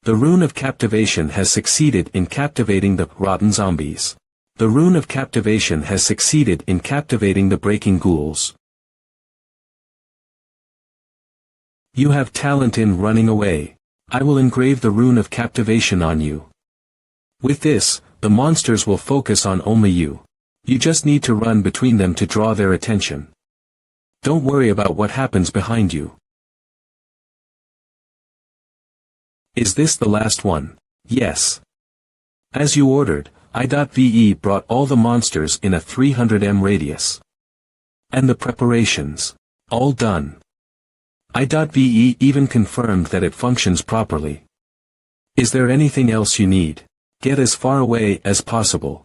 The rune of captivation has succeeded in captivating the rotten zombies. The rune of captivation has succeeded in captivating the breaking ghouls. You have talent in running away. I will engrave the rune of captivation on you. With this, the monsters will focus on only you. You just need to run between them to draw their attention. Don't worry about what happens behind you. Is this the last one? Yes. As you ordered, I.ve brought all the monsters in a 300 m radius. And the preparations. All done. I.ve even confirmed that it functions properly. Is there anything else you need? Get as far away as possible.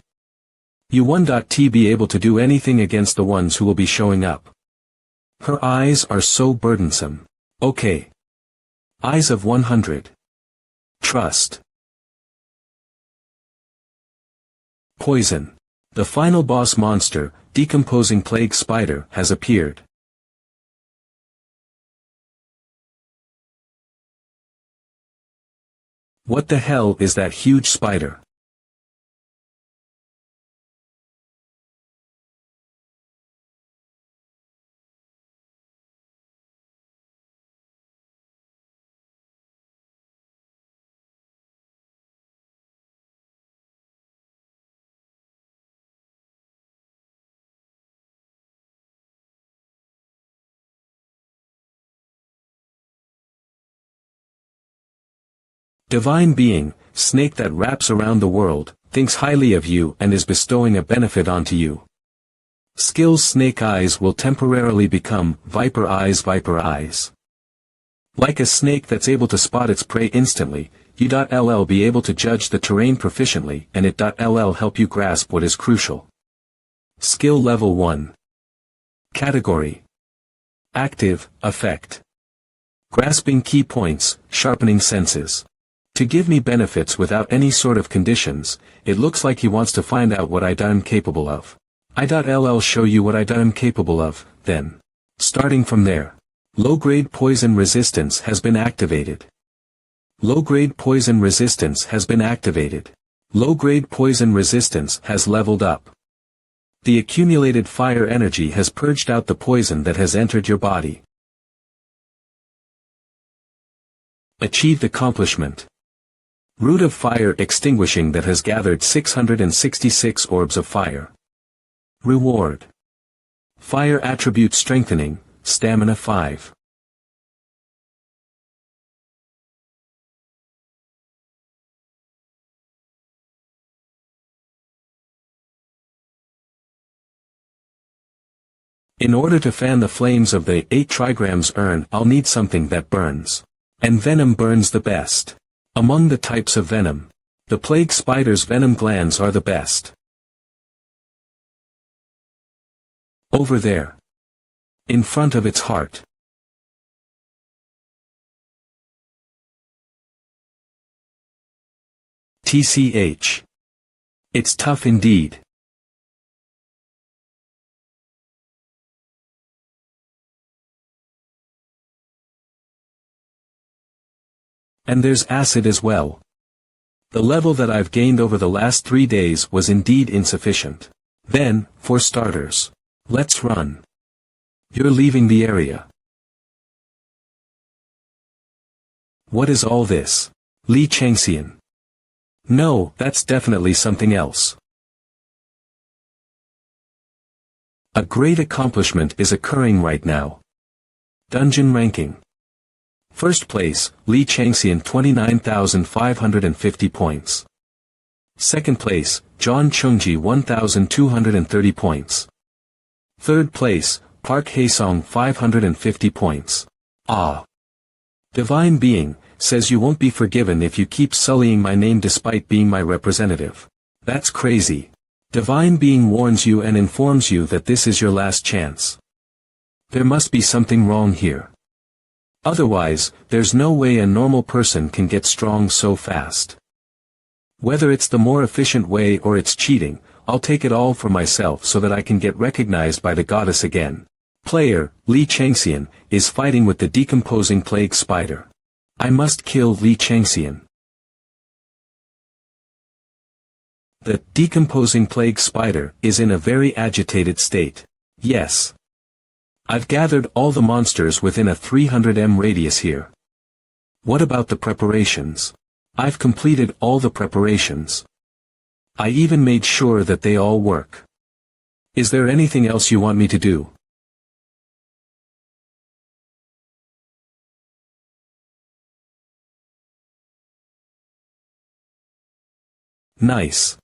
You 1.t be able to do anything against the ones who will be showing up. Her eyes are so burdensome. Okay. Eyes of 100. Trust. Poison. The final boss monster, decomposing plague spider, has appeared. What the hell is that huge spider? Divine being, snake that wraps around the world, thinks highly of you and is bestowing a benefit onto you. Skills snake eyes will temporarily become viper eyes. Like a snake that's able to spot its prey instantly, you.ll be able to judge the terrain proficiently and it.ll help you grasp what is crucial. Skill level 1. Category. Active, effect. Grasping key points, sharpening senses. To give me benefits without any sort of conditions, it looks like he wants to find out what I'm capable of. I.ll show you what I'm capable of, then. Starting from there. Low-grade poison resistance has been activated. Low-grade poison resistance has been activated. Low-grade poison resistance has leveled up. The accumulated fire energy has purged out the poison that has entered your body. Achieved accomplishment. Root of fire extinguishing that has gathered 666 orbs of fire. Reward. Fire attribute strengthening, stamina 5. In order to fan the flames of the 8 trigrams urn, I'll need something that burns. And venom burns the best. Among the types of venom, the plague spider's venom glands are the best. Over there. In front of its heart. TCH. It's tough indeed. And there's acid as well. The level that I've gained over the last 3 days was indeed insufficient. Then, for starters, let's run. You're leaving the area. What is all this? Li Changxian. No, that's definitely something else. A great accomplishment is occurring right now. Dungeon ranking. First place, Li Changxian 29,550 points. Second place, John Chungji 1,230 points. Third place, Park Haesong 550 points. Ah. Divine Being, says you won't be forgiven if you keep sullying my name despite being my representative. That's crazy. Divine Being warns you and informs you that this is your last chance. There must be something wrong here. Otherwise, there's no way a normal person can get strong so fast. Whether it's the more efficient way or it's cheating, I'll take it all for myself so that I can get recognized by the goddess again. Player, Li Changxian, is fighting with the decomposing plague spider. I must kill Li Changxian. The decomposing plague spider is in a very agitated state. Yes. I've gathered all the monsters within a 300 m radius here. What about the preparations? I've completed all the preparations. I even made sure that they all work. Is there anything else you want me to do? Nice.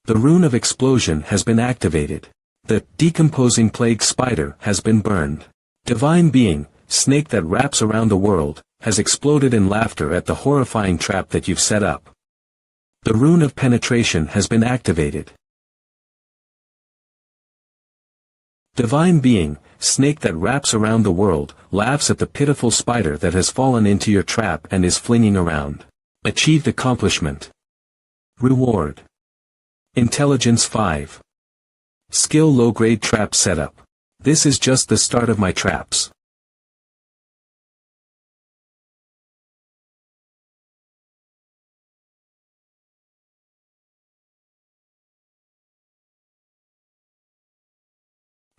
The rune of explosion has been activated. The decomposing plague spider has been burned. Divine being, snake that wraps around the world, has exploded in laughter at the horrifying trap that you've set up. The rune of penetration has been activated. Divine being, snake that wraps around the world, laughs at the pitiful spider that has fallen into your trap and is flinging around. Achieved accomplishment. Reward. Intelligence 5. Skill low-grade trap setup. This is just the start of my traps.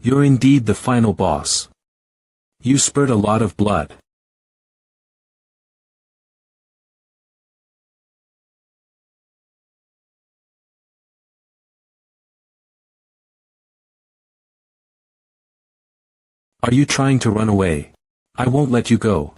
You're indeed the final boss. You spurt a lot of blood. Are you trying to run away? I won't let you go.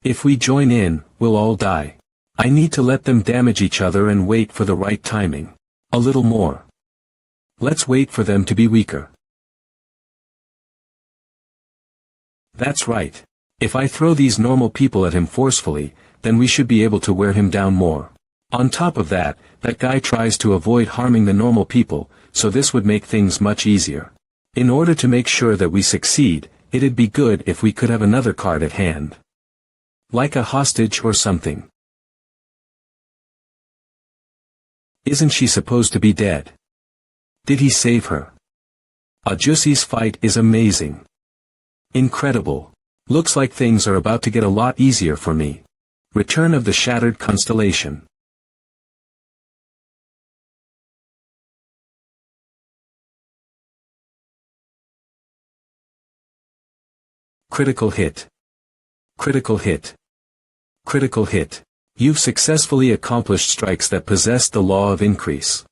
If we join in, we'll all die. I need to let them damage each other and wait for the right timing. A little more. Let's wait for them to be weaker. That's right. If I throw these normal people at him forcefully, then we should be able to wear him down more. On top of that, that guy tries to avoid harming the normal people, so this would make things much easier. In order to make sure that we succeed, it'd be good if we could have another card at hand. Like a hostage or something. Isn't she supposed to be dead? Did he save her? Ajusi's fight is amazing. Incredible. Looks like things are about to get a lot easier for me. Return of the Shattered Constellation. Critical hit. Critical hit. Critical hit. You've successfully accomplished strikes that possess the law of increase.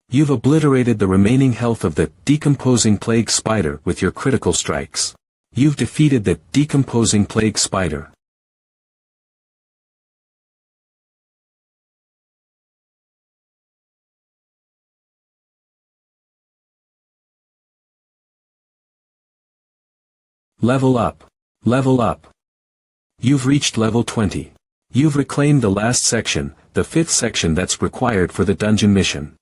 You've obliterated the remaining health of the decomposing plague spider with your critical strikes. You've defeated the decomposing plague spider. Level up. Level up. You've reached level 20. You've reclaimed the last section, the 5th section that's required for the dungeon mission.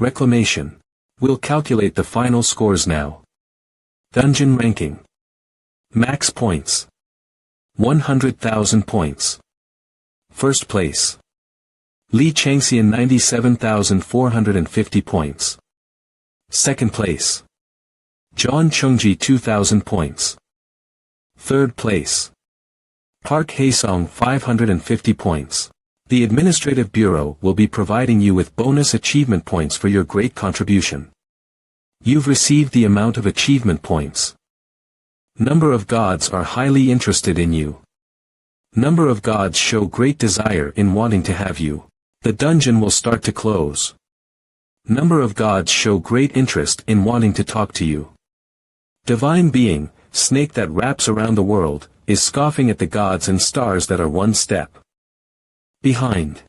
Reclamation. We'll calculate the final scores now. Dungeon ranking. Max points. 100,000 points. First place. Li Changxian 97,450 points. Second place. John Chungji 2,000 points. Third place. Park Haesong 550 points. The Administrative Bureau will be providing you with bonus achievement points for your great contribution. You've received the amount of achievement points. Number of gods are highly interested in you. Number of gods show great desire in wanting to have you. The dungeon will start to close. Number of gods show great interest in wanting to talk to you. Divine being, snake that wraps around the world, is scoffing at the gods and stars that are one step behind.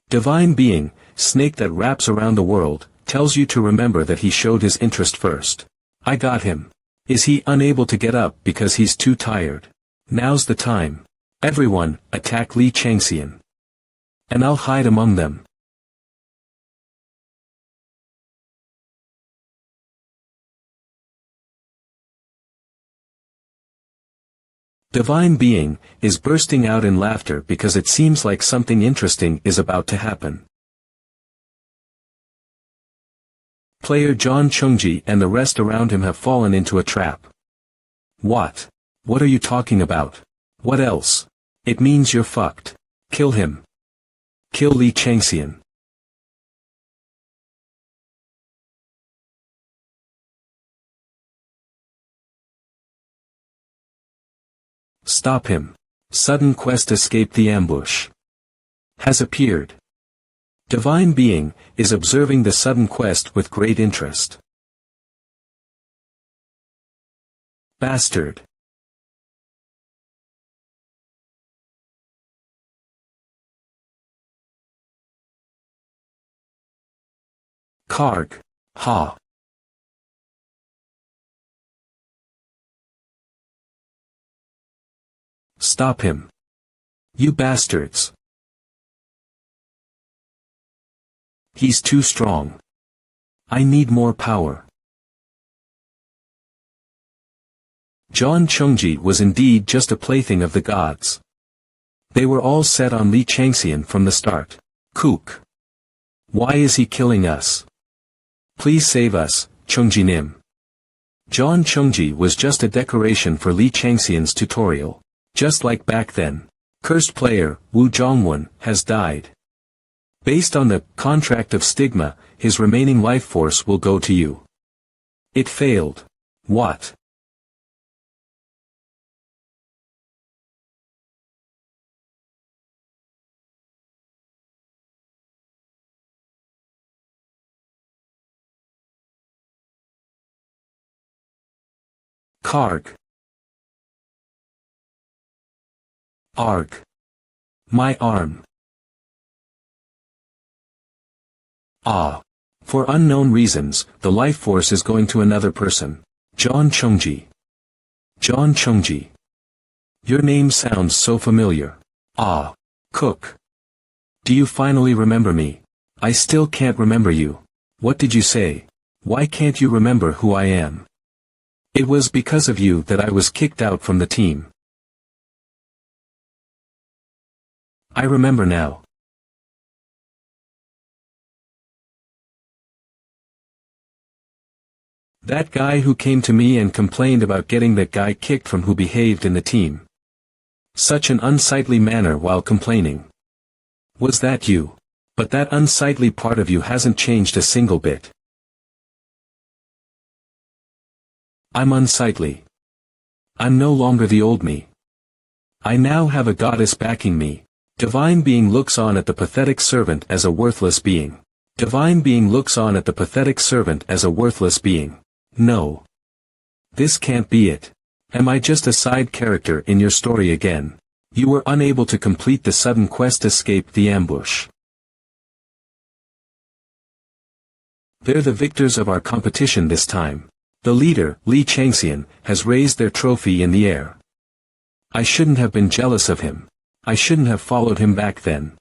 Divine being, snake that wraps around the world, tells you to remember that he showed his interest first. I got him. Is he unable to get up because he's too tired? Now's the time. Everyone, attack Li Changxian. And I'll hide among them. Divine Being is bursting out in laughter because it seems like something interesting is about to happen. Player John Chungji and the rest around him have fallen into a trap. What? What are you talking about? What else? It means you're fucked. Kill him. Kill Li Changxian. Stop him. Sudden quest escape the ambush. Has appeared. Divine Being is observing the sudden quest with great interest. Bastard. Karg. Ha. Stop him. You bastards. He's too strong. I need more power. John Chungji was indeed just a plaything of the gods. They were all set on Li Changxian from the start. Kook. Why is he killing us? Please save us, Chungji Nim. John Chungji was just a decoration for Li Changxian's tutorial. Just like back then. Cursed player, Wu Zhongwen, has died. Based on the contract of stigma, his remaining life force will go to you. It failed. What? Karg. Arg. My arm. Ah. For unknown reasons, the life force is going to another person. John Chungji. John Chungji. Your name sounds so familiar. Ah. Cook. Do you finally remember me? I still can't remember you. What did you say? Why can't you remember who I am? It was because of you that I was kicked out from the team. I remember now. That guy who came to me and complained about getting that guy kicked from who behaved in the team. Such an unsightly manner while complaining. Was that you? But that unsightly part of you hasn't changed a single bit. I'm unsightly. I'm no longer the old me. I now have a goddess backing me. Divine Being looks on at the pathetic servant as a worthless being. Divine Being looks on at the pathetic servant as a worthless being. No. This can't be it. Am I just a side character in your story again? You were unable to complete the sudden quest escape the ambush. They're the victors of our competition this time. The leader, Li Changxian, has raised their trophy in the air. I shouldn't have been jealous of him. I shouldn't have followed him back then.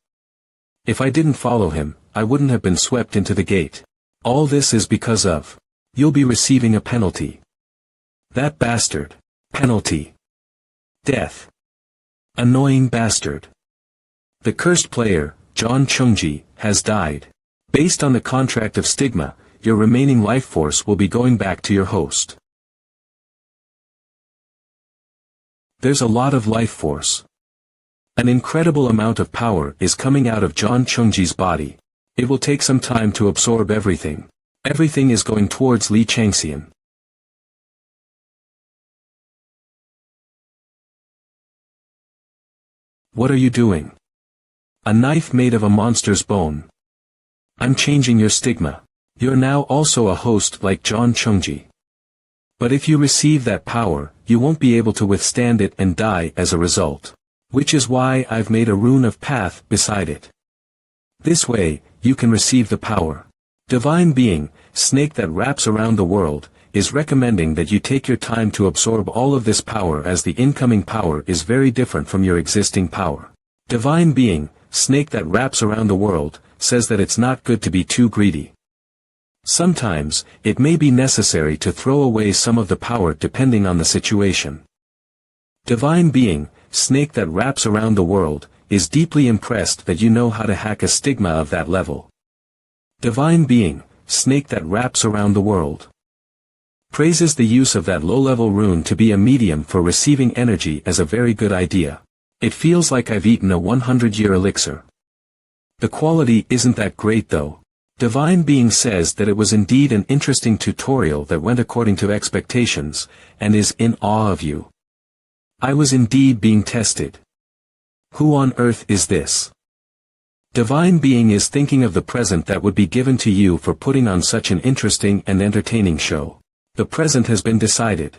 If I didn't follow him, I wouldn't have been swept into the gate. All this is because of. You'll be receiving a penalty. That bastard. Penalty. Death. Annoying bastard. The cursed player, John Chungji, has died. Based on the contract of stigma, your remaining life force will be going back to your host. There's a lot of life force. An incredible amount of power is coming out of John Chungji's body. It will take some time to absorb everything. Everything is going towards Li Changxian. What are you doing? A knife made of a monster's bone. I'm changing your stigma. You're now also a host like John Chungji. But if you receive that power, you won't be able to withstand it and die as a result. Which is why I've made a rune of path beside it. This way, you can receive the power. Divine Being, snake that wraps around the world, is recommending that you take your time to absorb all of this power as the incoming power is very different from your existing power. Divine Being, snake that wraps around the world, says that it's not good to be too greedy. Sometimes, it may be necessary to throw away some of the power depending on the situation. Divine Being, snake that wraps around the world, is deeply impressed that you know how to hack a stigma of that level. Divine Being, snake that wraps around the world, praises the use of that low-level rune to be a medium for receiving energy as a very good idea. It feels like I've eaten a 100-year elixir. The quality isn't that great though. Divine Being says that it was indeed an interesting tutorial that went according to expectations, and is in awe of you. I was indeed being tested. Who on earth is this? Divine Being is thinking of the present that would be given to you for putting on such an interesting and entertaining show. The present has been decided.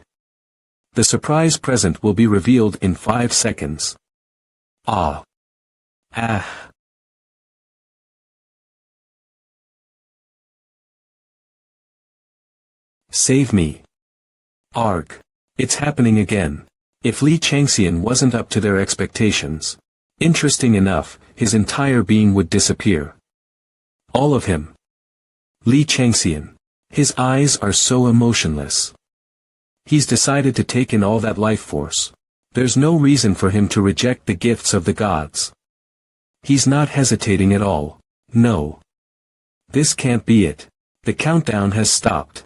The surprise present will be revealed in 5 seconds. Ah. Ah. Save me. Arg. It's happening again. If Li Changxian wasn't up to their expectations, interesting enough, his entire being would disappear. All of him. Li Changxian. His eyes are so emotionless. He's decided to take in all that life force. There's no reason for him to reject the gifts of the gods. He's not hesitating at all. No. This can't be it. The countdown has stopped.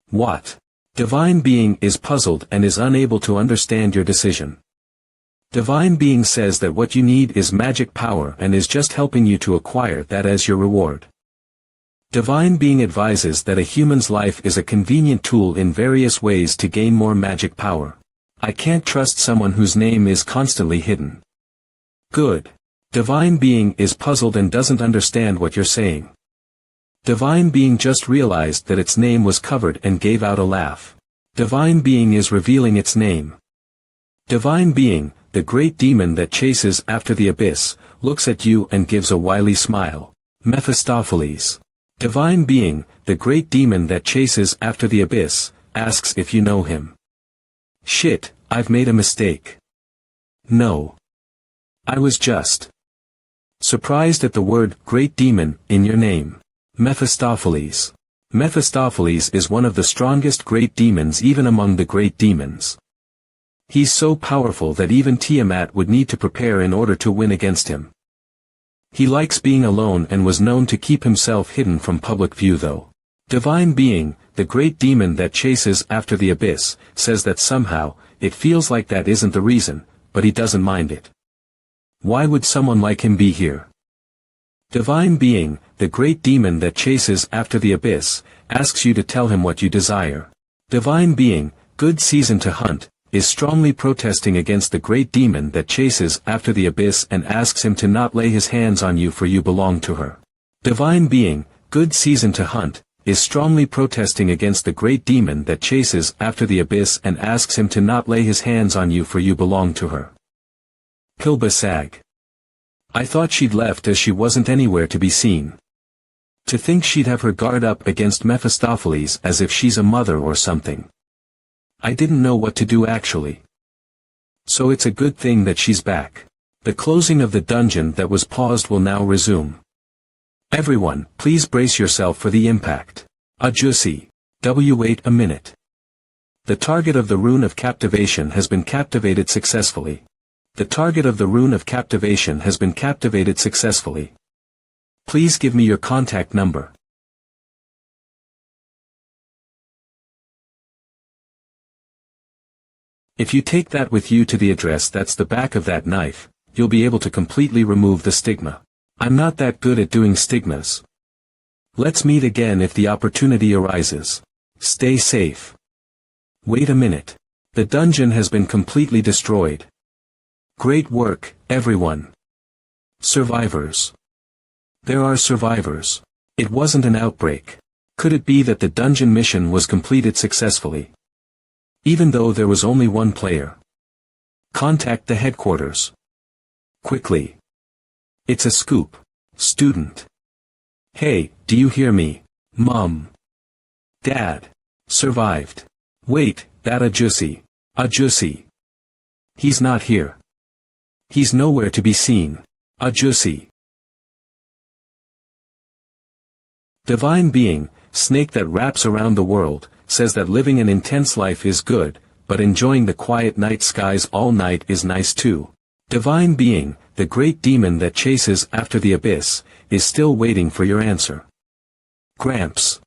What? Divine Being is puzzled and is unable to understand your decision. Divine Being says that what you need is magic power and is just helping you to acquire that as your reward. Divine Being advises that a human's life is a convenient tool in various ways to gain more magic power. I can't trust someone whose name is constantly hidden. Good. Divine Being is puzzled and doesn't understand what you're saying. Divine Being just realized that its name was covered and gave out a laugh. Divine Being is revealing its name. Divine Being, the great demon that chases after the abyss, looks at you and gives a wily smile. Mephistopheles. Divine Being, the great demon that chases after the abyss, asks if you know him. Shit, I've made a mistake. No. I was just surprised at the word great demon in your name. Mephistopheles. Mephistopheles is one of the strongest great demons even among the great demons. He's so powerful that even Tiamat would need to prepare in order to win against him. He likes being alone and was known to keep himself hidden from public view though. Divine Being, the great demon that chases after the abyss, says that somehow, it feels like that isn't the reason, but he doesn't mind it. Why would someone like him be here? Divine Being, the great demon that chases after the abyss, asks you to tell him what you desire. Divine Being, good season to hunt, is strongly protesting against the great demon that chases after the abyss and asks him to not lay his hands on you for you belong to her. Divine Being, good season to hunt, is strongly protesting against the great demon that chases after the abyss and asks him to not lay his hands on you for you belong to her. Pilba Sag. I thought she'd left as she wasn't anywhere to be seen. To think she'd have her guard up against Mephistopheles as if she's a mother or something. I didn't know what to do actually. So it's a good thing that she's back. The closing of the dungeon that was paused will now resume. Everyone, please brace yourself for the impact. Ajusi. Wait a minute. The target of the rune of captivation has been captivated successfully. The target of the rune of captivation has been captivated successfully. Please give me your contact number. If you take that with you to the address that's the back of that knife, you'll be able to completely remove the stigma. I'm not that good at doing stigmas. Let's meet again if the opportunity arises. Stay safe. Wait a minute. The dungeon has been completely destroyed. Great work, everyone. Survivors. There are survivors. It wasn't an outbreak. Could it be that the dungeon mission was completed successfully? Even though there was only one player. Contact the headquarters. Quickly. It's a scoop. Student. Hey, do you hear me? Mom. Dad. Survived. Wait, that Ajusi. Ajusi. He's not here. He's nowhere to be seen. Ajusi. Divine Being, snake that wraps around the world, says that living an intense life is good, but enjoying the quiet night skies all night is nice too. Divine Being, the great demon that chases after the abyss, is still waiting for your answer. Gramps.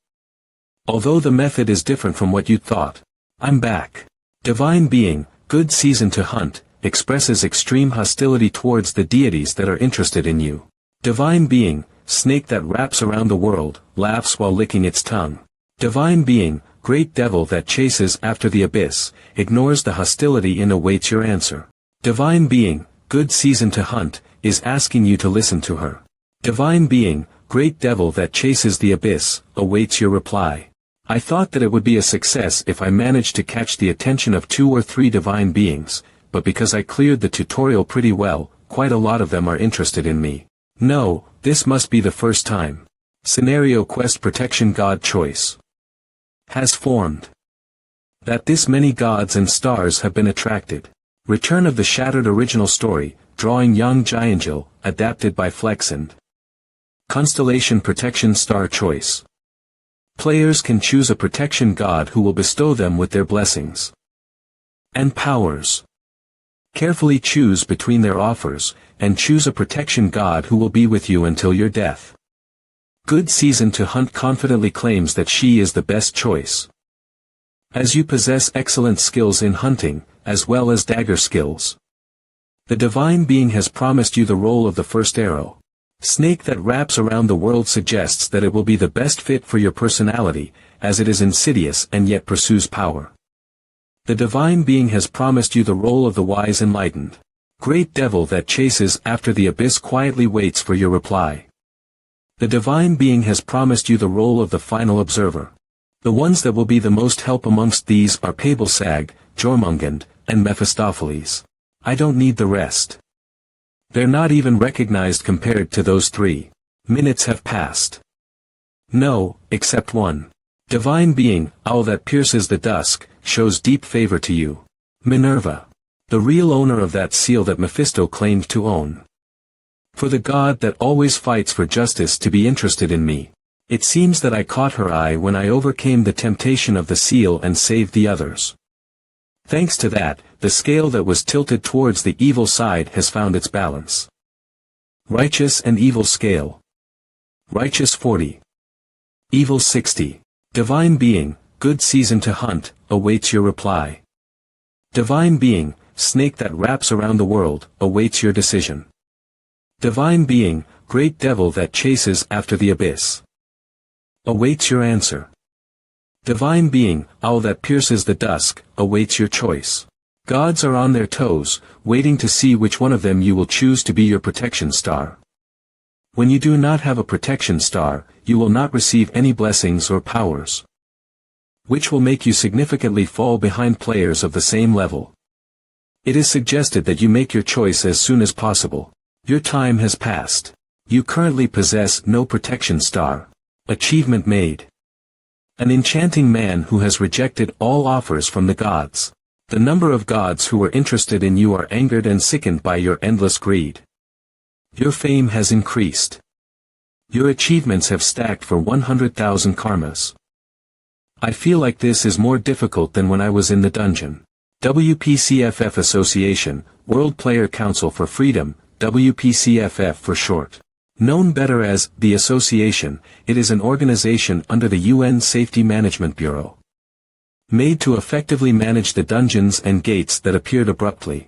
Although the method is different from what you thought, I'm back. Divine Being, good season to hunt, expresses extreme hostility towards the deities that are interested in you. Divine Being, snake that wraps around the world, laughs while licking its tongue. Divine Being, great devil that chases after the abyss, ignores the hostility and awaits your answer. Divine Being, good season to hunt, is asking you to listen to her. Divine Being, great devil that chases the abyss, awaits your reply. I thought that it would be a success if I managed to catch the attention of 2 or 3 divine beings, but because I cleared the tutorial pretty well, quite a lot of them are interested in me. No, this must be the first time. Scenario Quest Protection God Choice has formed. That this many gods and stars have been attracted. Return of the Shattered Original Story, drawing Young Giangel, adapted by Flexend. Constellation Protection Star Choice. Players can choose a protection god who will bestow them with their blessings and powers. Carefully choose between their offers, and choose a protection god who will be with you until your death. Good season to hunt confidently claims that she is the best choice. As you possess excellent skills in hunting, as well as dagger skills. The Divine Being has promised you the role of the first arrow. Snake that wraps around the world suggests that it will be the best fit for your personality, as it is insidious and yet pursues power. The Divine Being has promised you the role of the wise enlightened. Great devil that chases after the abyss quietly waits for your reply. The Divine Being has promised you the role of the final observer. The ones that will be the most help amongst these are Pabelsag, Jormungand, and Mephistopheles. I don't need the rest. They're not even recognized compared to those 3. Minutes have passed. No, except one. Divine Being, owl that pierces the dusk, shows deep favor to you. Minerva. The real owner of that seal that Mephisto claimed to own. For the god that always fights for justice to be interested in me. It seems that I caught her eye when I overcame the temptation of the seal and saved the others. Thanks to that, the scale that was tilted towards the evil side has found its balance. Righteous and evil scale. Righteous 40. Evil 60. Divine Being, good season to hunt, awaits your reply. Divine Being, snake that wraps around the world, awaits your decision. Divine Being, great devil that chases after the abyss, awaits your answer. Divine Being, owl that pierces the dusk, awaits your choice. Gods are on their toes, waiting to see which one of them you will choose to be your protection star. When you do not have a protection star, you will not receive any blessings or powers, which will make you significantly fall behind players of the same level. It is suggested that you make your choice as soon as possible. Your time has passed. You currently possess no protection star. Achievement made. An enchanting man who has rejected all offers from the gods. The number of gods who are interested in you are angered and sickened by your endless greed. Your fame has increased. Your achievements have stacked for 100,000 karmas. I feel like this is more difficult than when I was in the dungeon. WPCFF Association, World Player Council for Freedom, WPCFF for short. Known better as the Association, it is an organization under the UN Safety Management Bureau. Made to effectively manage the dungeons and gates that appeared abruptly.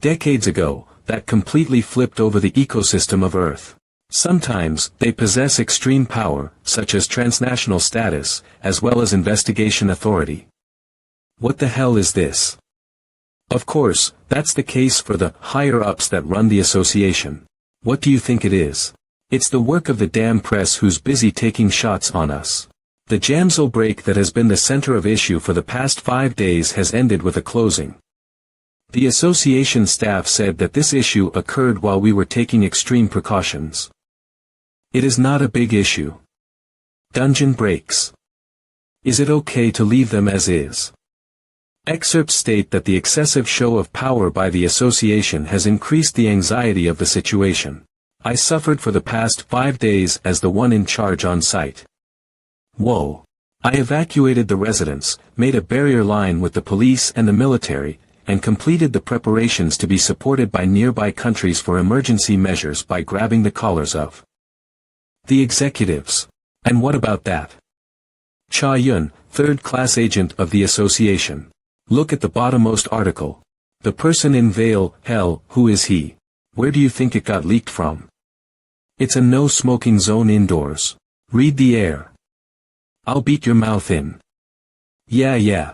Decades ago, that completely flipped over the ecosystem of Earth. Sometimes, they possess extreme power, such as transnational status, as well as investigation authority. What the hell is this? Of course, that's the case for the higher-ups that run the association. What do you think it is? It's the work of the damn press who's busy taking shots on us. The Jamsil break that has been the center of issue for the past 5 days has ended with a closing. The association staff said that this issue occurred while we were taking extreme precautions. It is not a big issue. Dungeon breaks. Is it okay to leave them as is? Excerpts state that the excessive show of power by the association has increased the anxiety of the situation. I suffered for the past 5 days as the one in charge on site. Whoa. I evacuated the residence, made a barrier line with the police and the military, and completed the preparations to be supported by nearby countries for emergency measures by grabbing the collars of the executives. And what about that? Cha Yun, third-class agent of the association. Look at the bottommost article. The person in veil, hell, who is he? Where do you think it got leaked from? It's a no-smoking zone indoors. Read the air. I'll beat your mouth in. Yeah.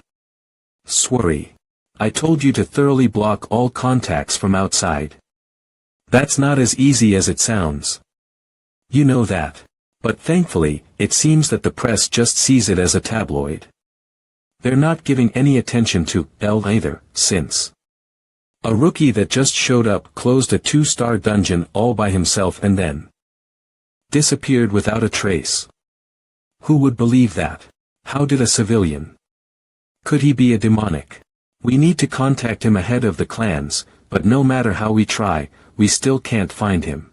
Sweary. I told you to thoroughly block all contacts from outside. That's not as easy as it sounds. You know that. But thankfully, it seems that the press just sees it as a tabloid. They're not giving any attention to L either, since a rookie that just showed up closed a 2-star dungeon all by himself and then disappeared without a trace. Who would believe that? How did a civilian? Could he be a demonic? We need to contact him ahead of the clans, but no matter how we try, we still can't find him.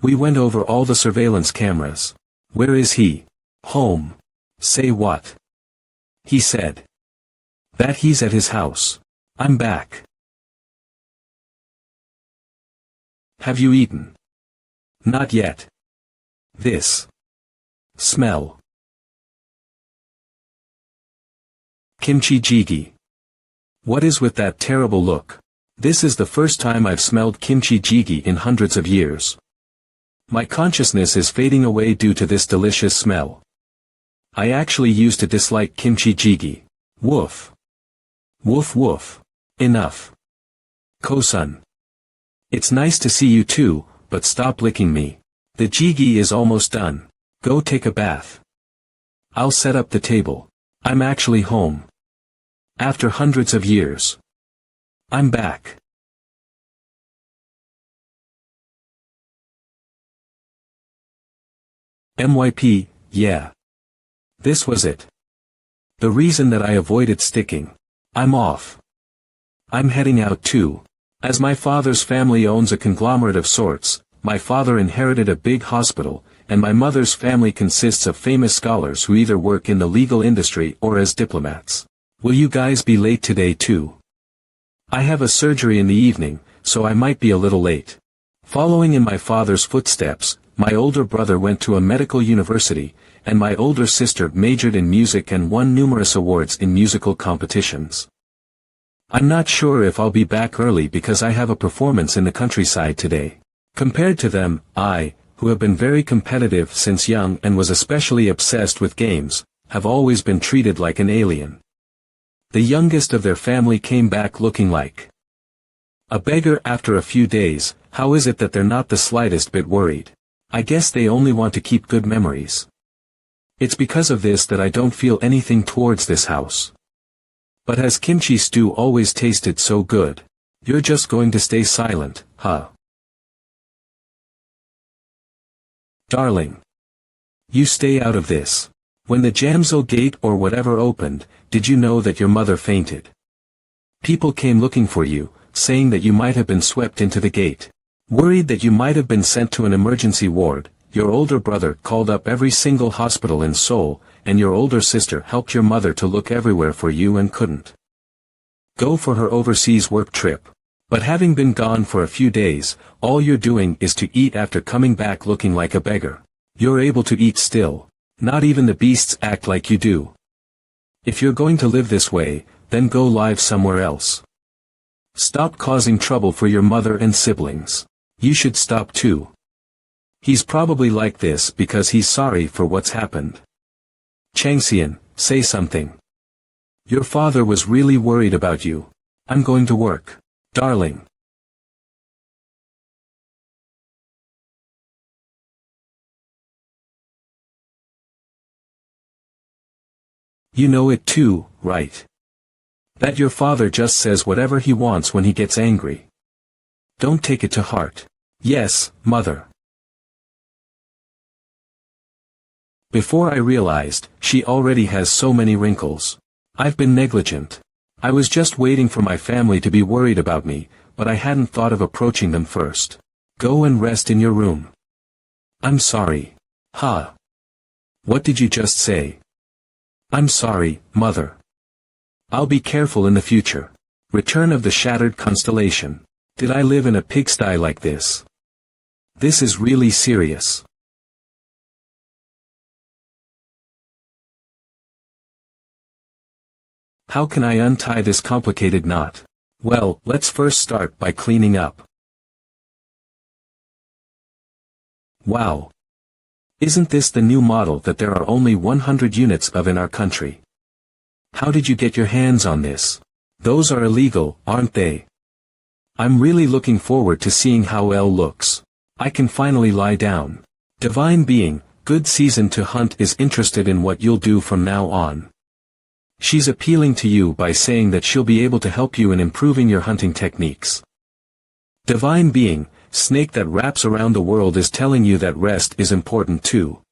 We went over all the surveillance cameras. Where is he? Home. Say what? He said that he's at his house. I'm back. Have you eaten? Not yet. This. Smell. Kimchi jjigae. What is with that terrible look? This is the first time I've smelled kimchi jjigae in hundreds of years. My consciousness is fading away due to this delicious smell. I actually used to dislike kimchi jjigae. Woof. Woof woof. Enough. Ko-sun. It's nice to see you too, but stop licking me. The jjigae is almost done. Go take a bath. I'll set up the table. I'm actually home. After hundreds of years. I'm back. MYP, yeah. This was it. The reason that I avoided sticking. I'm off. I'm heading out too. As my father's family owns a conglomerate of sorts, my father inherited a big hospital, and my mother's family consists of famous scholars who either work in the legal industry or as diplomats. Will you guys be late today too? I have a surgery in the evening, so I might be a little late. Following in my father's footsteps, my older brother went to a medical university, and my older sister majored in music and won numerous awards in musical competitions. I'm not sure if I'll be back early because I have a performance in the countryside today. Compared to them, I, who have been very competitive since young and was especially obsessed with games, have always been treated like an alien. The youngest of their family came back looking like a beggar after a few days. How is it that they're not the slightest bit worried? I guess they only want to keep good memories. It's because of this that I don't feel anything towards this house. But has kimchi stew always tasted so good? You're just going to stay silent, huh? Darling. You stay out of this. When the Jamsil gate or whatever opened, did you know that your mother fainted? People came looking for you, saying that you might have been swept into the gate. Worried that you might have been sent to an emergency ward, your older brother called up every single hospital in Seoul, and your older sister helped your mother to look everywhere for you and couldn't go for her overseas work trip. But having been gone for a few days, all you're doing is to eat after coming back looking like a beggar. You're able to eat still. Not even the beasts act like you do. If you're going to live this way, then go live somewhere else. Stop causing trouble for your mother and siblings. You should stop too. He's probably like this because he's sorry for what's happened. Changxian, say something. Your father was really worried about you. I'm going to work. Darling. You know it too, right? That your father just says whatever he wants when he gets angry. Don't take it to heart. Yes, mother. Before I realized, she already has so many wrinkles. I've been negligent. I was just waiting for my family to be worried about me, but I hadn't thought of approaching them first. Go and rest in your room. I'm sorry. Huh? What did you just say? I'm sorry, Mother. I'll be careful in the future. Return of the Shattered Constellation. Did I live in a pigsty like this? This is really serious. How can I untie this complicated knot? Well, let's first start by cleaning up. Wow. Isn't this the new model that there are only 100 units of in our country? How did you get your hands on this? Those are illegal, aren't they? I'm really looking forward to seeing how Elle looks. I can finally lie down. Divine Being, good season to hunt is interested in what you'll do from now on. She's appealing to you by saying that she'll be able to help you in improving your hunting techniques. Divine Being, snake that wraps around the world is telling you that rest is important too.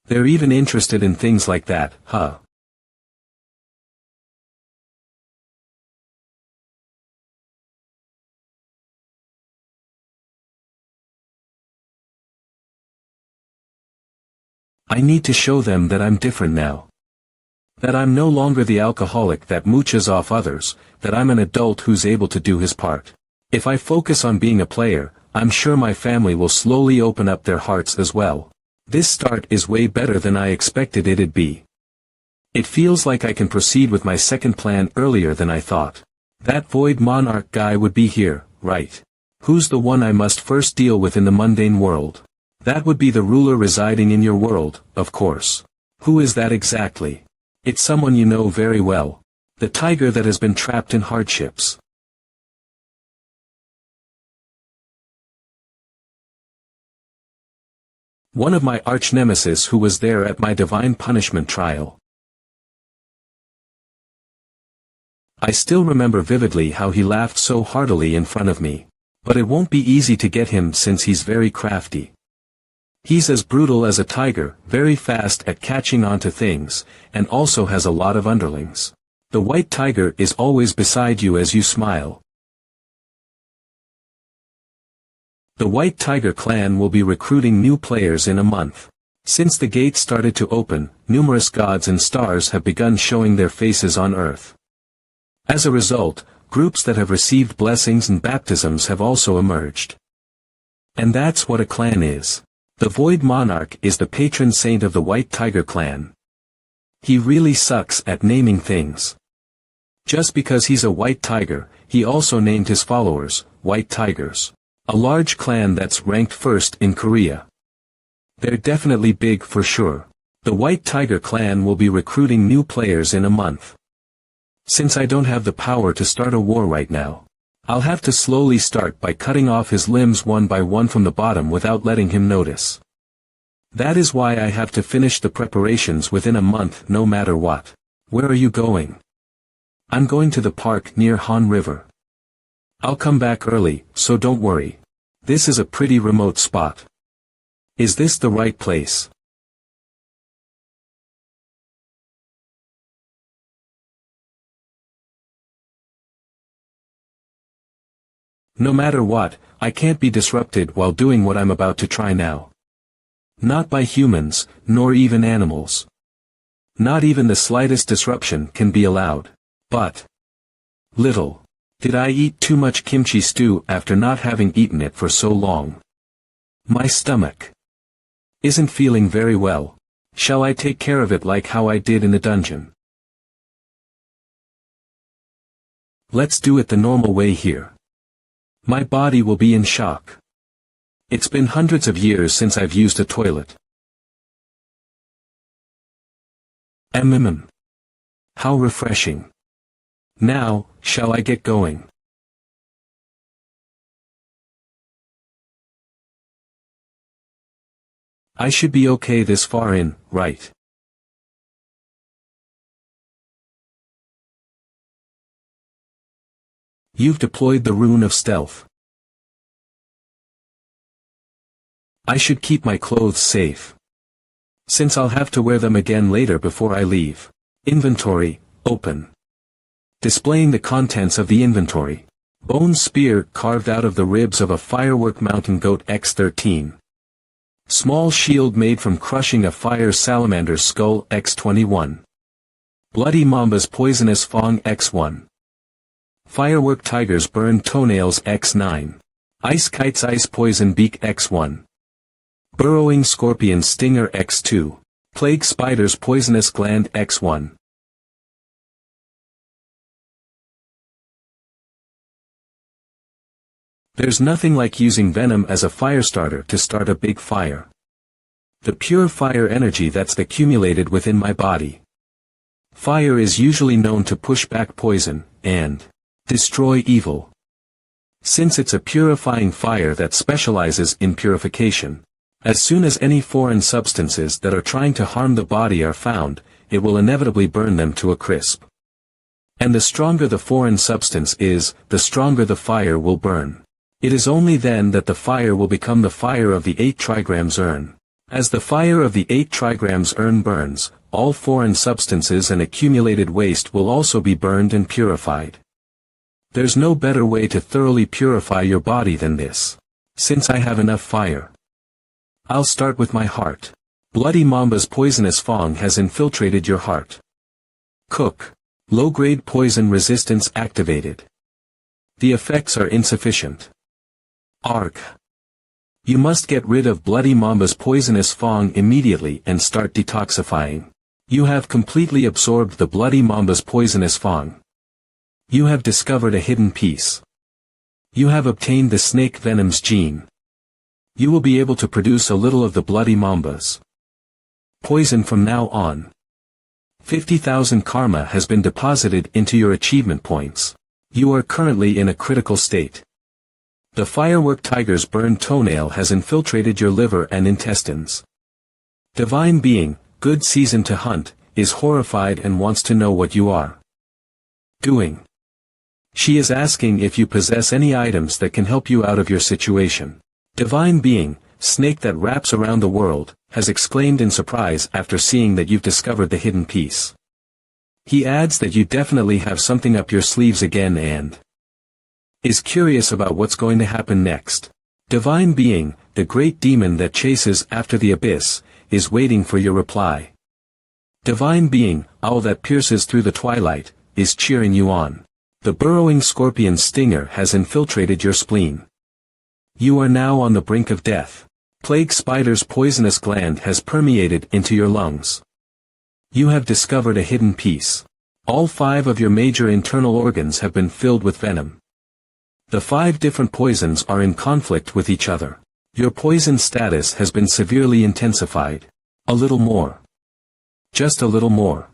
They're even interested in things like that, huh? I need to show them that I'm different now. That I'm no longer the alcoholic that mooches off others, that I'm an adult who's able to do his part. If I focus on being a player, I'm sure my family will slowly open up their hearts as well. This start is way better than I expected it'd be. It feels like I can proceed with my second plan earlier than I thought. That Void Monarch guy would be here, right? Who's the one I must first deal with in the mundane world? That would be the ruler residing in your world, of course. Who is that exactly? It's someone you know very well. The tiger that has been trapped in hardships. One of my arch-nemesis who was there at my divine punishment trial. I still remember vividly how he laughed so heartily in front of me. But it won't be easy to get him since he's very crafty. He's as brutal as a tiger, very fast at catching on to things, and also has a lot of underlings. The white tiger is always beside you as you smile. The White Tiger clan will be recruiting new players in a month. Since the gates started to open, numerous gods and stars have begun showing their faces on Earth. As a result, groups that have received blessings and baptisms have also emerged. And that's what a clan is. The Void Monarch is the patron saint of the White Tiger clan. He really sucks at naming things. Just because he's a white tiger, he also named his followers, White Tigers. A large clan that's ranked first in Korea. They're definitely big for sure. The White Tiger clan will be recruiting new players in a month. Since I don't have the power to start a war right now, I'll have to slowly start by cutting off his limbs one by one from the bottom without letting him notice. That is why I have to finish the preparations within a month no matter what. Where are you going? I'm going to the park near Han River. I'll come back early, so don't worry. This is a pretty remote spot. Is this the right place? No matter what, I can't be disrupted while doing what I'm about to try now. Not by humans, nor even animals. Not even the slightest disruption can be allowed. But little. Did I eat too much kimchi stew after not having eaten it for so long? My stomach isn't feeling very well. Shall I take care of it like how I did in the dungeon? Let's do it the normal way here. My body will be in shock. It's been hundreds of years since I've used a toilet. How refreshing. Now, shall I get going? I should be okay this far in, right? You've deployed the rune of stealth. I should keep my clothes safe. Since I'll have to wear them again later before I leave. Inventory, open. Displaying the contents of the inventory. Bone spear carved out of the ribs of a firework mountain goat X13. Small shield made from crushing a fire salamander's skull X21. Bloody Mamba's Poisonous Fong X1. Firework Tigers Burn Toenails X9. Ice Kite's Ice Poison Beak X1. Burrowing Scorpion Stinger X2. Plague Spider's Poisonous Gland X1. There's nothing like using venom as a firestarter to start a big fire. The pure fire energy that's accumulated within my body. Fire is usually known to push back poison, and destroy evil. Since it's a purifying fire that specializes in purification, as soon as any foreign substances that are trying to harm the body are found, it will inevitably burn them to a crisp. And the stronger the foreign substance is, the stronger the fire will burn. It is only then that the fire will become the fire of the 8 trigrams urn. As the fire of the 8 trigrams urn burns, all foreign substances and accumulated waste will also be burned and purified. There's no better way to thoroughly purify your body than this. Since I have enough fire, I'll start with my heart. Bloody Mamba's Poisonous Fong has infiltrated your heart. Cook. Low-grade poison resistance activated. The effects are insufficient. Arc. You must get rid of Bloody Mamba's Poisonous Fong immediately and start detoxifying. You have completely absorbed the Bloody Mamba's Poisonous Fong. You have discovered a hidden piece. You have obtained the snake venom's gene. You will be able to produce a little of the Bloody Mamba's poison from now on. 50,000 karma has been deposited into your achievement points. You are currently in a critical state. The Firework Tiger's Burn Toenail has infiltrated your liver and intestines. Divine Being, good season to hunt, is horrified and wants to know what you are doing. She is asking if you possess any items that can help you out of your situation. Divine Being, snake that wraps around the world, has exclaimed in surprise after seeing that you've discovered the hidden piece. He adds that you definitely have something up your sleeves again and is curious about what's going to happen next. Divine Being, the great demon that chases after the abyss, is waiting for your reply. Divine Being, owl that pierces through the twilight, is cheering you on. The burrowing scorpion stinger has infiltrated your spleen. You are now on the brink of death. Plague spider's poisonous gland has permeated into your lungs. You have discovered a hidden piece. All 5 of your major internal organs have been filled with venom. The 5 different poisons are in conflict with each other. Your poison status has been severely intensified. A little more. Just a little more.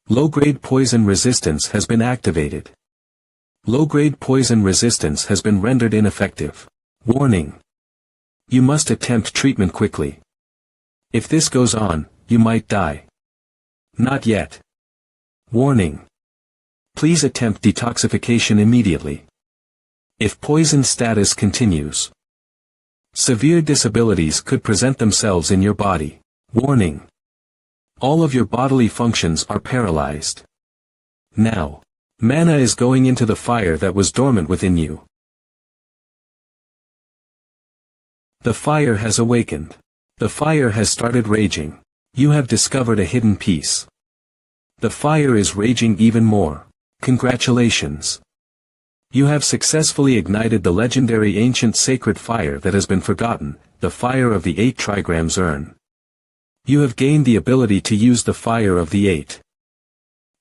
Low-grade poison resistance has been activated. Low-grade poison resistance has been rendered ineffective. Warning. You must attempt treatment quickly. If this goes on, you might die. Not yet. Warning. Please attempt detoxification immediately. If poison status continues, severe disabilities could present themselves in your body. Warning. All of your bodily functions are paralyzed. Now, mana is going into the fire that was dormant within you. The fire has awakened. The fire has started raging. You have discovered a hidden piece. The fire is raging even more. Congratulations. You have successfully ignited the legendary ancient sacred fire that has been forgotten, the fire of the 8 trigrams urn. You have gained the ability to use the fire of the 8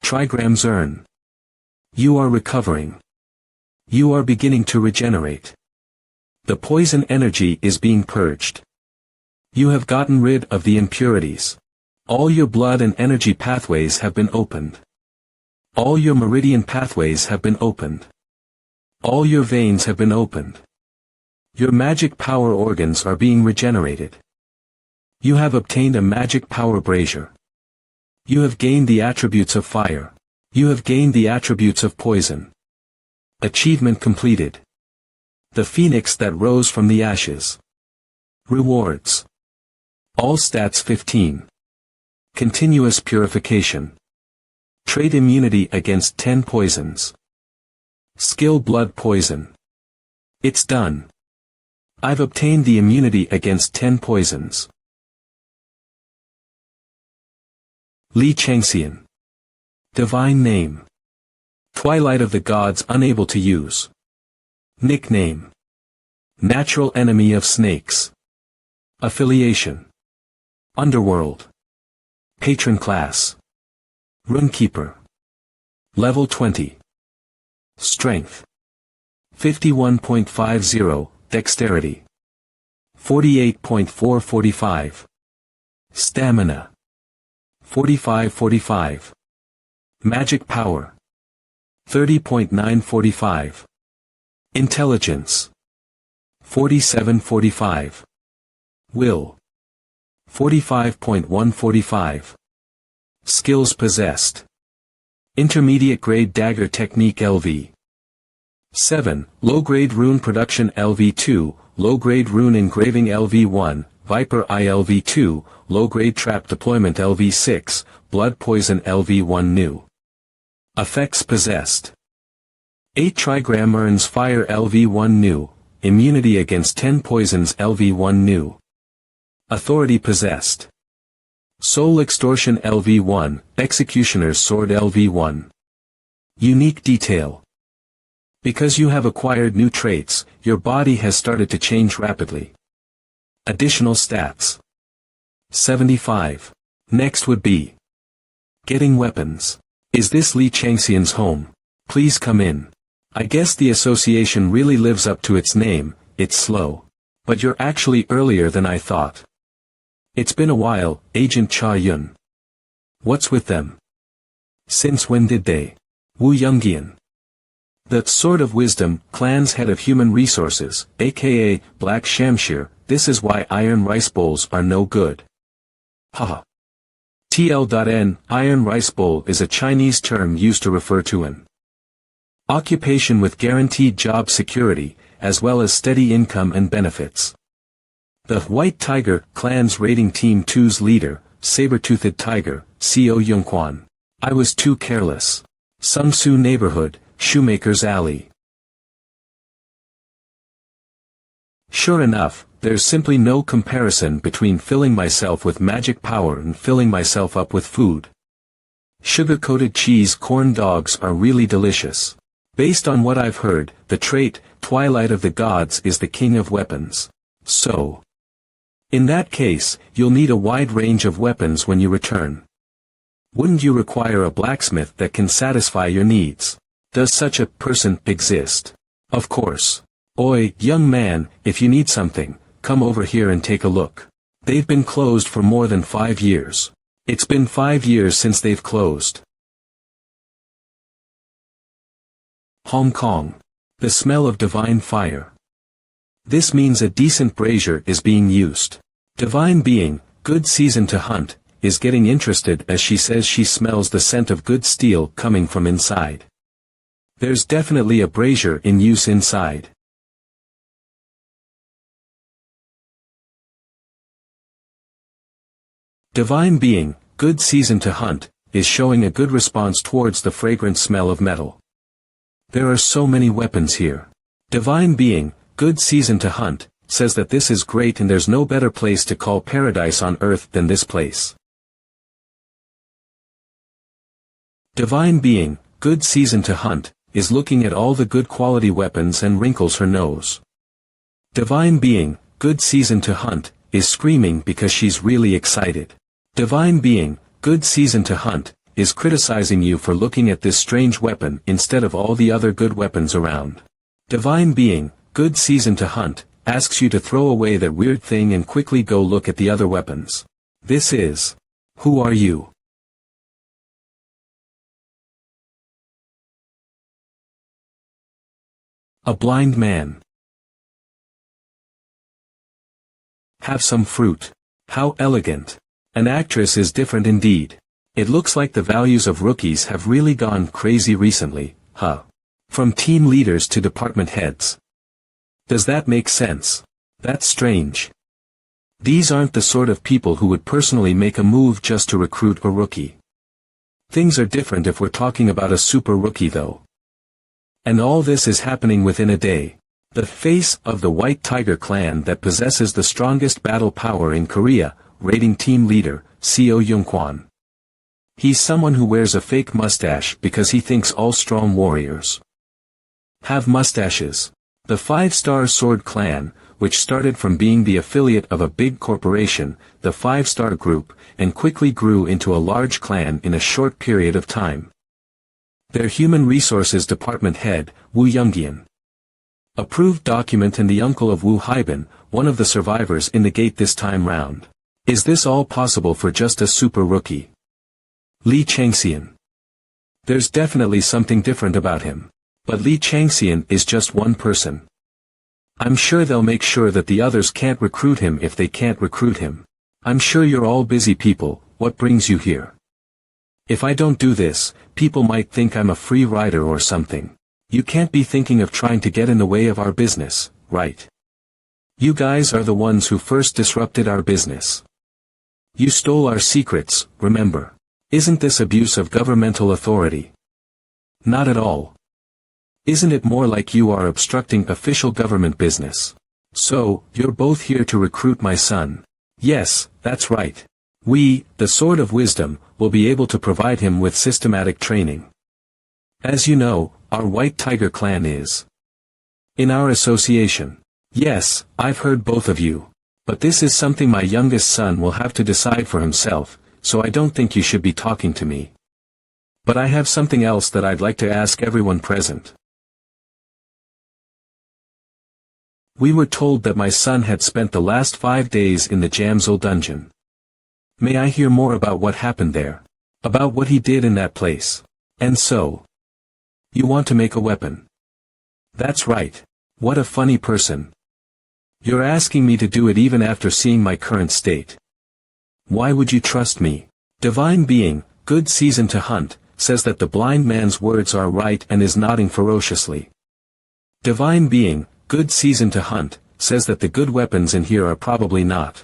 trigrams urn. You are recovering. You are beginning to regenerate. The poison energy is being purged. You have gotten rid of the impurities. All your blood and energy pathways have been opened. All your meridian pathways have been opened. All your veins have been opened. Your magic power organs are being regenerated. You have obtained a magic power brazier. You have gained the attributes of fire. You have gained the attributes of poison. Achievement completed. The phoenix that rose from the ashes. Rewards. All stats 15. Continuous purification. Trait immunity against 10 poisons. Skill blood poison. It's done. I've obtained the immunity against 10 poisons. Li Changxian. Divine name. Twilight of the gods unable to use. Nickname. Natural enemy of snakes. Affiliation. Underworld. Patron class. Runekeeper. Level 20. Strength. 51.50, Dexterity. 48.445. Stamina. 45-45. Magic power. 30.945. Intelligence. 47-45. Will. 45.145. Skills possessed. Intermediate grade dagger technique LV. 7. Low-grade rune production LV2, low-grade rune engraving LV1, Viper Eye LV2, low-grade trap deployment LV6, blood poison LV1 new. Effects possessed. 8 trigram earns fire LV1 new, immunity against 10 poisons LV1 new. Authority possessed. Soul extortion LV1, executioner's sword LV1. Unique detail. Because you have acquired new traits, your body has started to change rapidly. Additional stats. 75. Next would be getting weapons. Is this Li Changxian's home? Please come in. I guess the association really lives up to its name. It's slow. But you're actually earlier than I thought. It's been a while, Agent Cha Yun. What's with them? Since when did they? Wu Yongyan. The Sword of Wisdom, clan's head of human resources, aka Black Shamshir, this is why iron rice bowls are no good. Haha. TL.N, iron rice bowl is a Chinese term used to refer to an occupation with guaranteed job security, as well as steady income and benefits. The White Tiger, clan's raiding Team 2's leader, Saber-Toothed Tiger, Co Yongquan. I was too careless. Sungsu neighborhood, Shoemaker's Alley. Sure enough, there's simply no comparison between filling myself with magic power and filling myself up with food. Sugar-coated cheese corn dogs are really delicious. Based on what I've heard, the trait, Twilight of the Gods is the king of weapons. So, in that case, you'll need a wide range of weapons when you return. Wouldn't you require a blacksmith that can satisfy your needs? Does such a person exist? Of course. Oi, young man, if you need something, come over here and take a look. They've been closed for more than 5 years. It's been 5 years since they've closed. Hong Kong. The smell of divine fire. This means a decent brazier is being used. Divine being, good season to hunt, is getting interested as she says she smells the scent of good steel coming from inside. There's definitely a brazier in use inside. Divine being, good season to hunt, is showing a good response towards the fragrant smell of metal. There are so many weapons here. Divine being, good season to hunt, says that this is great and there's no better place to call paradise on earth than this place. Divine being, good season to hunt, is looking at all the good quality weapons and wrinkles her nose. Divine being, good season to hunt, is screaming because she's really excited. Divine being, good season to hunt, is criticizing you for looking at this strange weapon instead of all the other good weapons around. Divine being, good season to hunt, asks you to throw away that weird thing and quickly go look at the other weapons. This is. Who are you? A blind man. Have some fruit. How elegant. An actress is different indeed. It looks like the values of rookies have really gone crazy recently, huh? From team leaders to department heads. Does that make sense? That's strange. These aren't the sort of people who would personally make a move just to recruit a rookie. Things are different if we're talking about a super rookie though. And all this is happening within a day. The face of the White Tiger clan that possesses the strongest battle power in Korea, raiding team leader, Co Yongquan. He's someone who wears a fake mustache because he thinks all strong warriors have mustaches. The 5-Star Sword Clan, which started from being the affiliate of a big corporation, the 5-Star Group, and quickly grew into a large clan in a short period of time. Their Human Resources Department head, Wu Yongyan. Approved document and the uncle of Wu Haiban, one of the survivors in the gate this time round. Is this all possible for just a super rookie? Li Changxian. There's definitely something different about him. But Li Changxian is just one person. I'm sure they'll make sure that the others can't recruit him if they can't recruit him. I'm sure you're all busy people, what brings you here? If I don't do this, people might think I'm a free rider or something. You can't be thinking of trying to get in the way of our business, right? You guys are the ones who first disrupted our business. You stole our secrets, remember? Isn't this abuse of governmental authority? Not at all. Isn't it more like you are obstructing official government business? So, you're both here to recruit my son. Yes, that's right. We, the Sword of Wisdom, will be able to provide him with systematic training. As you know, our White Tiger clan is in our association. Yes, I've heard both of you. But this is something my youngest son will have to decide for himself, so I don't think you should be talking to me. But I have something else that I'd like to ask everyone present. We were told that my son had spent the last 5 days in the Jamsil dungeon. May I hear more about what happened there? About what he did in that place? And so, you want to make a weapon? That's right. What a funny person. You're asking me to do it even after seeing my current state. Why would you trust me? Divine Being, good season to hunt, says that the blind man's words are right and is nodding ferociously. Divine Being, good season to hunt, says that the good weapons in here are probably not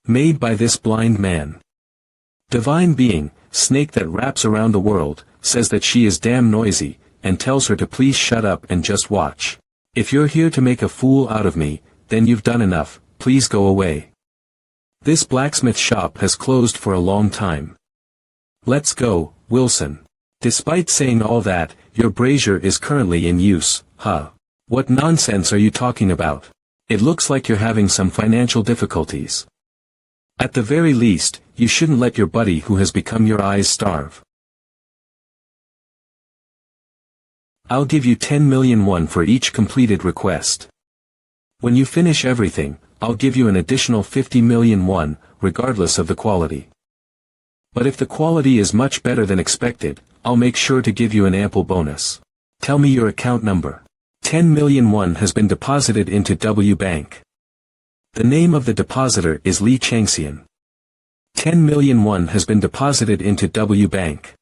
made by this blind man. Divine Being, snake that wraps around the world, says that she is damn noisy, and tells her to please shut up and just watch. If you're here to make a fool out of me, then you've done enough, please go away. This blacksmith shop has closed for a long time. Let's go, Wilson. Despite saying all that, your brazier is currently in use, huh? What nonsense are you talking about? It looks like you're having some financial difficulties. At the very least, you shouldn't let your buddy who has become your eyes starve. I'll give you 10 million won for each completed request. When you finish everything, I'll give you an additional 50 million won, regardless of the quality. But if the quality is much better than expected, I'll make sure to give you an ample bonus. Tell me your account number. 10 million won has been deposited into W Bank. The name of the depositor is Li Changxian. 10 million won has been deposited into W Bank.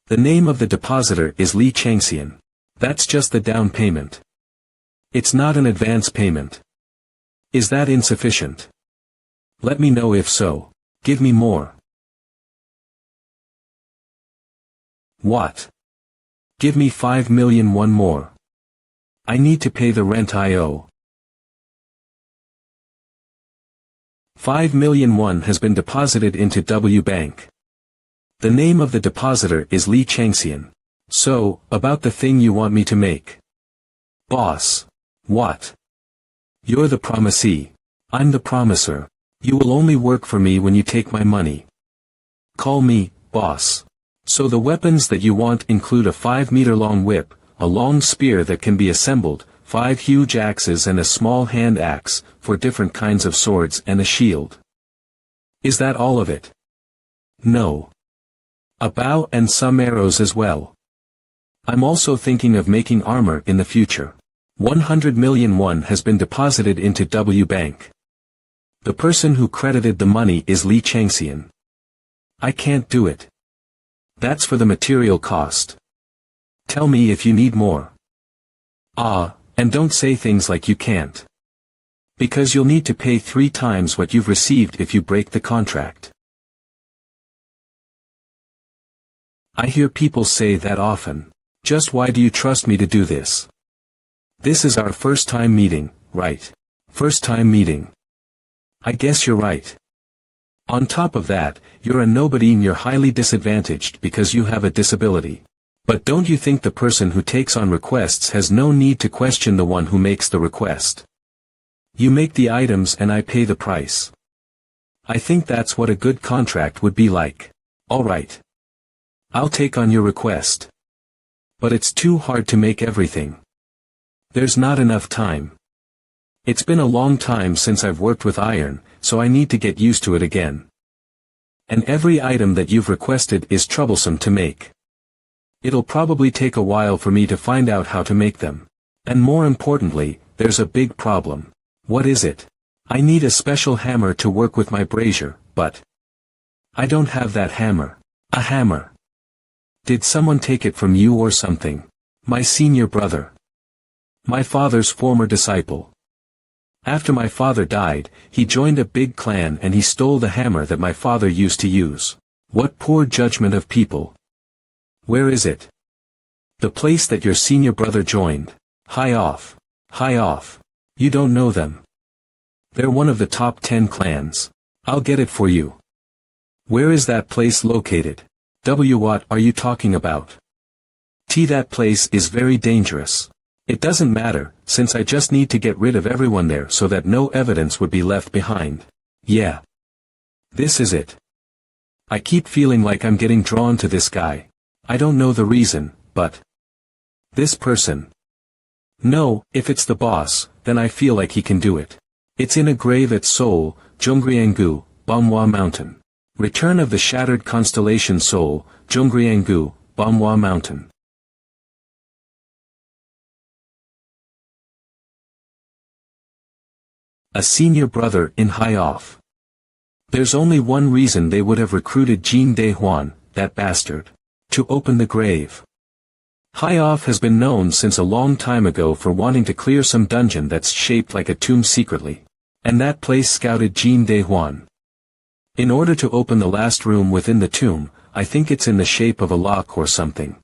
The name of the depositor is Li Changxian. That's just the down payment. It's not an advance payment. Is that insufficient? Let me know if so. Give me more. What? Give me 5 million won more. I need to pay the rent I owe. 5 million won has been deposited into W Bank. The name of the depositor is Li Changxian. So, about the thing you want me to make. Boss. What? You're the promisee. I'm the promiser. You will only work for me when you take my money. Call me, boss. So the weapons that you want include a 5-meter-long whip, a long spear that can be assembled, 5 huge axes and a small hand axe, for different kinds of swords and a shield. Is that all of it? No. A bow and some arrows as well. I'm also thinking of making armor in the future. 100 million won has been deposited into W Bank. The person who credited the money is Li Changxian. I can't do it. That's for the material cost. Tell me if you need more. And don't say things like you can't. Because you'll need to pay 3 times what you've received if you break the contract. I hear people say that often. Just why do you trust me to do this? This is our first time meeting, right? First time meeting. I guess you're right. On top of that, you're a nobody and you're highly disadvantaged because you have a disability. But don't you think the person who takes on requests has no need to question the one who makes the request? You make the items and I pay the price. I think that's what a good contract would be like. Alright. I'll take on your request. But it's too hard to make everything. There's not enough time. It's been a long time since I've worked with iron, so I need to get used to it again. And every item that you've requested is troublesome to make. It'll probably take a while for me to find out how to make them. And more importantly, there's a big problem. What is it? I need a special hammer to work with my brazier, but I don't have that hammer. A hammer. Did someone take it from you or something? My senior brother. My father's former disciple. After my father died, he joined a big clan and he stole the hammer that my father used to use. What poor judgment of people. Where is it? The place that your senior brother joined. High off. High off. You don't know them. They're one of the top 10 clans. I'll get it for you. Where is that place located? What are you talking about? That place is very dangerous. It doesn't matter, since I just need to get rid of everyone there so that no evidence would be left behind. Yeah. This is it. I keep feeling like I'm getting drawn to this guy. I don't know the reason, but this person. No, if it's the boss, then I feel like he can do it. It's in a grave at Seoul, Jongryanggu, Banhwa Mountain. Return of the Shattered Constellation Seoul, Jongryanggu, Banhwa Mountain. A senior brother in High Off. There's only one reason they would have recruited Jin Dae-hwan, that bastard. To open the grave. High Off has been known since a long time ago for wanting to clear some dungeon that's shaped like a tomb secretly. And that place scouted Jin Dae-hwan. In order to open the last room within the tomb, I think it's in the shape of a lock or something.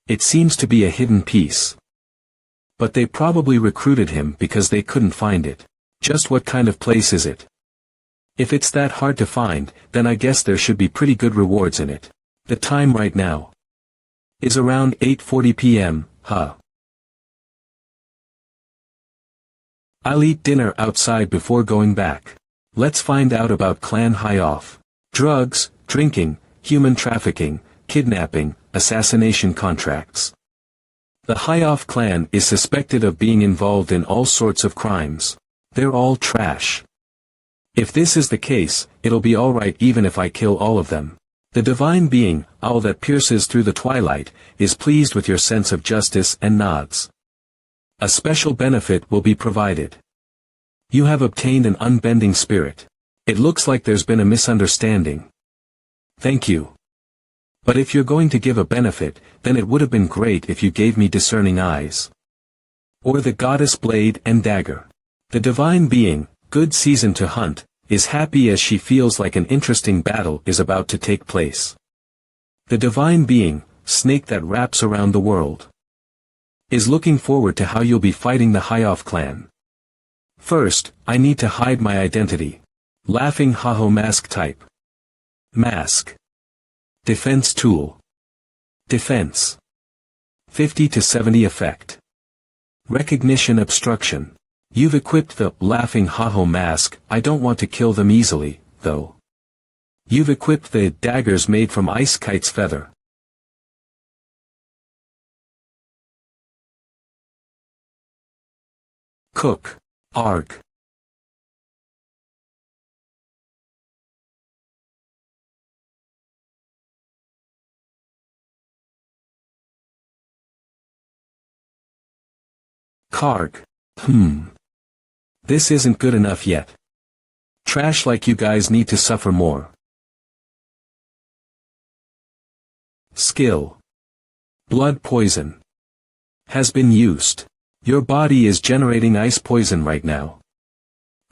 It seems to be a hidden piece. But they probably recruited him because they couldn't find it. Just what kind of place is it? If it's that hard to find, then I guess there should be pretty good rewards in it. The time right now is around 8:40 p.m., huh? I'll eat dinner outside before going back. Let's find out about Clan High Off. Drugs, drinking, human trafficking, kidnapping, assassination contracts. The High Off clan is suspected of being involved in all sorts of crimes. They're all trash. If this is the case, it'll be alright even if I kill all of them. The divine being, owl that pierces through the twilight, is pleased with your sense of justice and nods. A special benefit will be provided. You have obtained an unbending spirit. It looks like there's been a misunderstanding. Thank you. But if you're going to give a benefit, then it would have been great if you gave me discerning eyes. Or the goddess blade and dagger. The divine being, good season to hunt, is happy as she feels like an interesting battle is about to take place. The divine being, snake that wraps around the world, is looking forward to how you'll be fighting the High Off clan. First, I need to hide my identity. Laughing haho mask type. Mask. Defense tool. Defense. 50 to 70 effect. Recognition obstruction. You've equipped the laughing haho mask. I don't want to kill them easily, though. You've equipped the daggers made from ice kite's feather. Cook. Arg. Karg. This isn't good enough yet. Trash like you guys need to suffer more. Skill. Blood poison. Has been used. Your body is generating ice poison right now.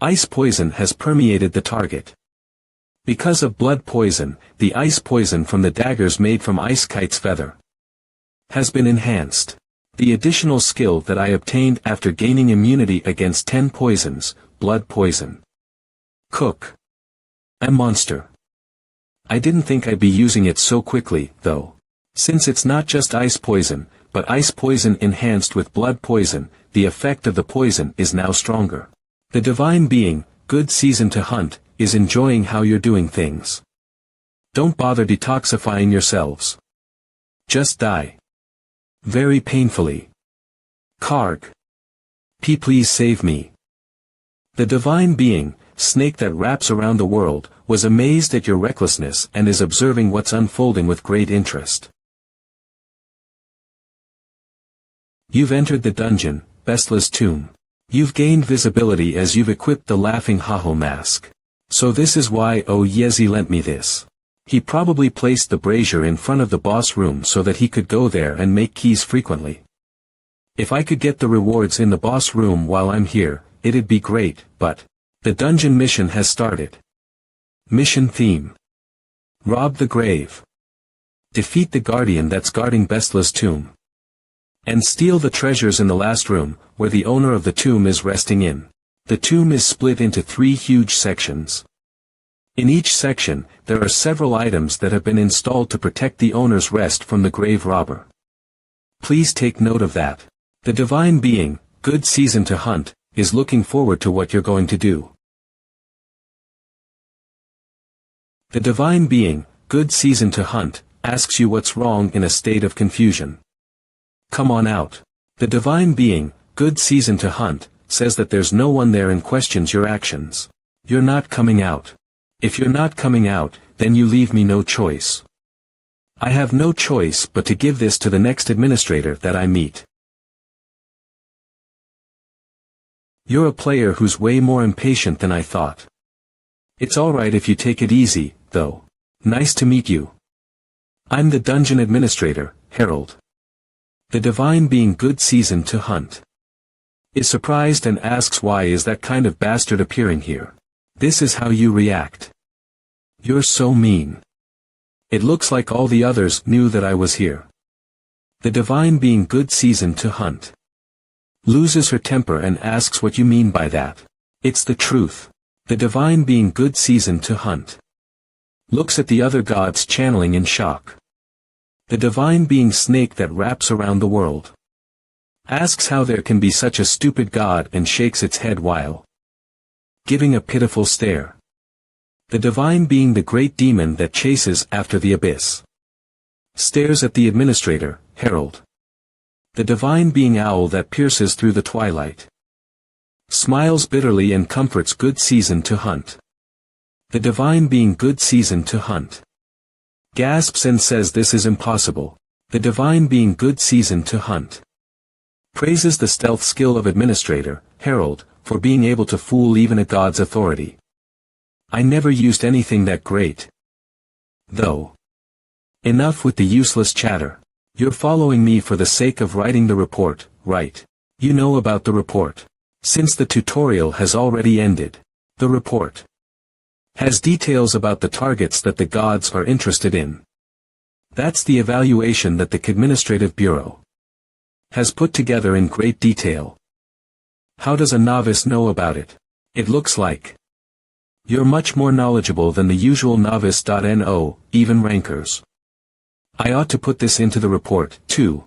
Ice poison has permeated the target. Because of blood poison, the ice poison from the daggers made from ice kite's feather has been enhanced. The additional skill that I obtained after gaining immunity against 10 poisons, blood poison. Cook. A monster. I didn't think I'd be using it so quickly, though. Since it's not just ice poison, but ice poison enhanced with blood poison, the effect of the poison is now stronger. The divine being, good season to hunt, is enjoying how you're doing things. Don't bother detoxifying yourselves. Just die. Very painfully. Karg. Please save me. The divine being, snake that wraps around the world, was amazed at your recklessness and is observing what's unfolding with great interest. You've entered the dungeon, Bestla's tomb. You've gained visibility as you've equipped the laughing Haho mask. So this is why Yezi lent me this. He probably placed the brazier in front of the boss room so that he could go there and make keys frequently. If I could get the rewards in the boss room while I'm here, it'd be great, but the dungeon mission has started. Mission theme. Rob the grave. Defeat the guardian that's guarding Bestla's tomb. And steal the treasures in the last room, where the owner of the tomb is resting in. The tomb is split into 3 huge sections. In each section, there are several items that have been installed to protect the owner's rest from the grave robber. Please take note of that. The divine being, good season to hunt, is looking forward to what you're going to do. The divine being, good season to hunt, asks you what's wrong in a state of confusion. Come on out. The divine being, good season to hunt, says that there's no one there and questions your actions. You're not coming out. If you're not coming out, then you leave me no choice. I have no choice but to give this to the next administrator that I meet. You're a player who's way more impatient than I thought. It's alright if you take it easy, though. Nice to meet you. I'm the dungeon administrator, Harold. The divine being good season to hunt. Is surprised and asks why is that kind of bastard appearing here. This is how you react. You're so mean. It looks like all the others knew that I was here. The divine being good season to hunt. Loses her temper and asks what you mean by that. It's the truth. The divine being good season to hunt. Looks at the other gods channeling in shock. The divine being snake that wraps around the world. Asks how there can be such a stupid god and shakes its head while giving a pitiful stare. The divine being the great demon that chases after the abyss. Stares at the administrator, Harold. The divine being owl that pierces through the twilight. Smiles bitterly and comforts good season to hunt. The divine being good season to hunt. Gasps and says this is impossible. The divine being good season to hunt. Praises the stealth skill of administrator, Harold, for being able to fool even a god's authority. I never used anything that great. Though. Enough with the useless chatter. You're following me for the sake of writing the report, right? You know about the report. Since the tutorial has already ended. The report has details about the targets that the gods are interested in. That's the evaluation that the Administrative Bureau has put together in great detail. How does a novice know about it? It looks like you're much more knowledgeable than the usual novice.no, even rankers. I ought to put this into the report, too.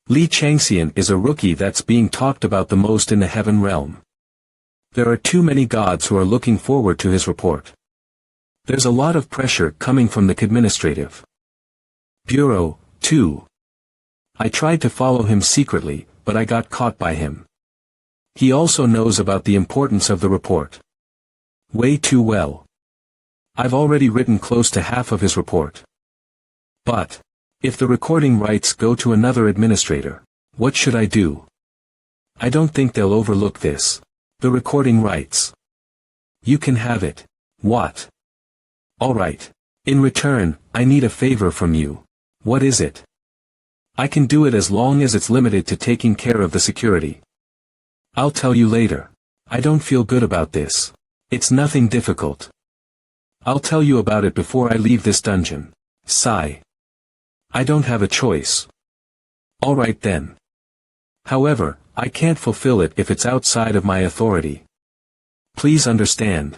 Li Changxian is a rookie that's being talked about the most in the heaven realm. There are too many gods who are looking forward to his report. There's a lot of pressure coming from the Administrative Bureau, too. I tried to follow him secretly, but I got caught by him. He also knows about the importance of the report. Way too well. I've already written close to half of his report. But if the recording rights go to another administrator, what should I do? I don't think they'll overlook this. The recording rights. You can have it. What? Alright. In return, I need a favor from you. What is it? I can do it as long as it's limited to taking care of the security. I'll tell you later. I don't feel good about this. It's nothing difficult. I'll tell you about it before I leave this dungeon. Sigh. I don't have a choice. Alright then. However, I can't fulfill it if it's outside of my authority. Please understand.